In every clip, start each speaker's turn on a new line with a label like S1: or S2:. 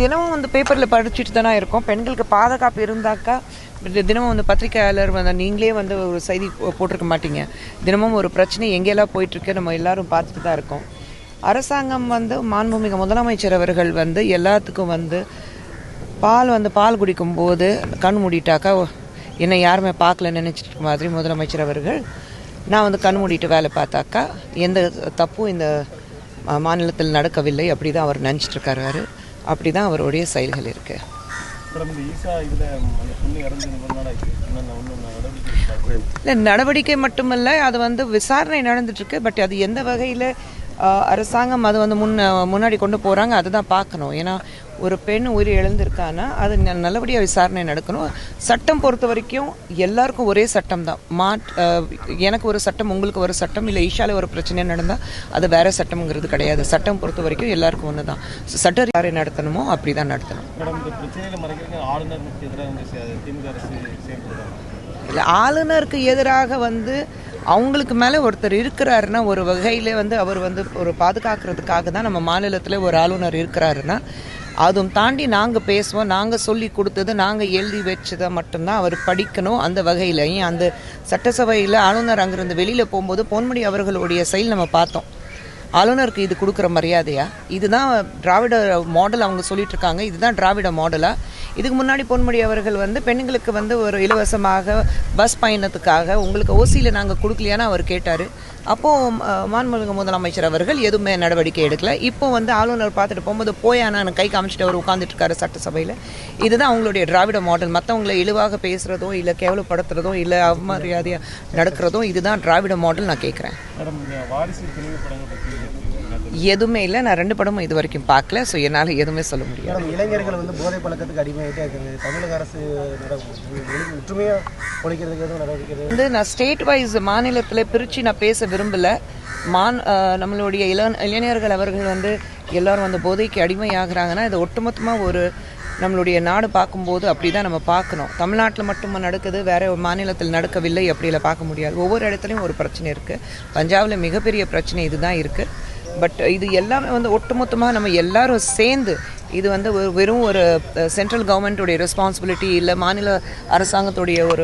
S1: தினமும் வந்து பேப்பரில் படிச்சுட்டு தானே இருக்கோம். பெண்களுக்கு பாதுகாப்பு இருந்தாக்கா தினமும் வந்து பத்திரிகையாளர் வந்து நீங்களே வந்து ஒரு செய்தி போட்டிருக்க மாட்டீங்க. தினமும் ஒரு பிரச்சனை எங்கெல்லாம் போயிட்டுருக்கு நம்ம எல்லாரும் பார்த்துட்டு தான் இருக்கோம். அரசாங்கம் வந்து மாண்புமிகு முதலமைச்சர் அவர்கள் வந்து எல்லாத்துக்கும் வந்து பால் குடிக்கும்போது கண் மூடிட்டாக்கா என்னை யாருமே பார்க்கல நினச்சிட்டு இருக்க மாதிரி முதலமைச்சர் அவர்கள் நான் வந்து கண் மூடிட்டு வேலை பார்த்தாக்கா எந்த தப்பும் இந்த மாநிலத்தில் நடக்கவில்லை அப்படி தான் அவர் நினச்சிட்ருக்காரு. அப்படி தான் அவருடைய செயல்கள் இருக்கு. இல்லை நடவடிக்கை மட்டுமல்ல, அது வந்து விசாரணை நடந்துட்டுருக்கு. பட் அது எந்த வகையில் அரசாங்கம் அது வந்து முன்னாடி கொண்டு போகிறாங்க அதுதான் பார்க்கணும். ஏன்னா ஒரு பெண் உயிர் இழந்திருக்கானா அது நல்லபடியாக விசாரணை நடக்கணும். சட்டம் பொறுத்த வரைக்கும் எல்லாருக்கும் ஒரே சட்டம் தான். எனக்கு ஒரு சட்டம், உங்களுக்கு ஒரு சட்டம், இல்லை ஈஷாவில் ஒரு பிரச்சனை நடந்தால் அது வேறு சட்டம்ங்கிறது கிடையாது. சட்டம் பொறுத்த வரைக்கும் எல்லாருக்கும் ஒன்று தான். சட்டம் யாரை நடத்தணுமோ அப்படி தான் நடத்தணும். இல்லை ஆளுநருக்கு எதிராக வந்து அவங்களுக்கு மேலே ஒருத்தர் இருக்கிறாருன்னா ஒரு வகையில் வந்து அவர் வந்து ஒரு பாதுகாக்கிறதுக்காக தான் நம்ம மாநிலத்தில் ஒரு ஆளுநர் இருக்கிறாருன்னா அதுவும் தாண்டி நாங்கள் பேசுவோம். நாங்கள் சொல்லி கொடுத்தது நாங்கள் எழுதி வச்சதை மட்டும்தான் அவர் படிக்கணும். அந்த வகையில் அந்த சட்டசபையில் ஆளுநர் அங்கிருந்து வெளியில் போகும்போது பொன்முடி அவர்களுடைய செயல் நம்ம பார்த்தோம். ஆளுநருக்கு இது கொடுக்குற மரியாதையா? இதுதான் திராவிட மாடல் அவங்க சொல்லிட்டு இருக்காங்க. இதுதான் திராவிட மாடலா? இதுக்கு முன்னாடி பொன்முடி அவர்கள் வந்து பெண்களுக்கு வந்து ஒரு இலவசமாக பஸ் பயணத்துக்காக உங்களுக்கு ஓசியில் நாங்கள் கொடுக்கலையான்னு அவர் கேட்டார். அப்போது மாண்புமிகு முதலமைச்சர் அவர்கள் எதுவுமே நடவடிக்கை எடுக்கல. இப்போ வந்து ஆளுநர் பார்த்துட்டு போகும்போது போயானான்னு கை காமிச்சிட்டு அவர் உட்காந்துட்டு இருக்காரு சட்டசபையில். இதுதான் அவங்களுடைய திராவிட மாடல். மற்றவங்களை இழிவாக பேசுகிறதோ இல்லை கேவலப்படுத்துறதோ இல்லை அவமரியாதையாக நடக்கிறதோ இதுதான் திராவிட மாடல். நான் கேட்குறேன். எதுவுமே இல்லை. நான் 2 படமும் இது வரைக்கும் பார்க்கல. ஸோ என்னால் எதுவுமே சொல்ல முடியாது.
S2: இளைஞர்கள் வந்து போதை பழக்கத்துக்கு அடிமையாகிட்டே இருக்காங்க. தமிழக அரசு ஒற்றுமையாக ஒழிக்கிறதுக்கு எதுவும் நடவடிக்கை வந்து
S1: நான் ஸ்டேட் வைஸ் மாநிலத்தில் பிரித்து நான் பேச விரும்பலை. நம்மளுடைய இளைஞர்கள் அவர்கள் வந்து எல்லோரும் வந்து போதைக்கு அடிமையாகிறாங்கன்னா இது ஒட்டுமொத்தமாக ஒரு நம்மளுடைய நாடு பார்க்கும்போது அப்படி தான் நம்ம பார்க்கணும். தமிழ்நாட்டில் மட்டும் நடக்குது, வேறு ஒரு மாநிலத்தில் நடக்கவில்லை அப்படியில் பார்க்க முடியாது. ஒவ்வொரு இடத்துலையும் ஒரு பிரச்சனை இருக்குது. பஞ்சாபில் மிகப்பெரிய பிரச்சனை இதுதான் இருக்குது. பட் இது எல்லாமே வந்து ஒட்டுமொத்தமாக நம்ம எல்லாரும் சேர்ந்து இது வந்து வெறும் ஒரு சென்ட்ரல் கவர்மெண்ட்டுடைய ரெஸ்பான்சிபிலிட்டி இல்லை மாநில அரசாங்கத்துடைய ஒரு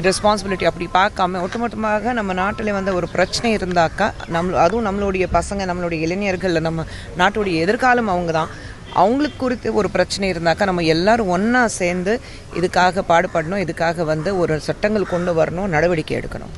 S1: ரெஸ்பான்சிபிலிட்டி அப்படி பார்க்காம ஒட்டுமொத்தமாக நம்ம நாட்டில் வந்து ஒரு பிரச்சனை இருந்தாக்கா அதுவும் நம்மளுடைய பசங்க நம்மளுடைய இளைஞர்கள் நம்ம நாட்டுடைய எதிர்காலம் அவங்க தான். அவங்களுக்கு குறித்து ஒரு பிரச்சனை இருந்தாக்கா நம்ம எல்லாரும் ஒன்றா சேர்ந்து இதுக்காக பாடுபடணும். இதுக்காக வந்து ஒரு சட்டங்கள் கொண்டு வரணும், நடவடிக்கை எடுக்கணும்.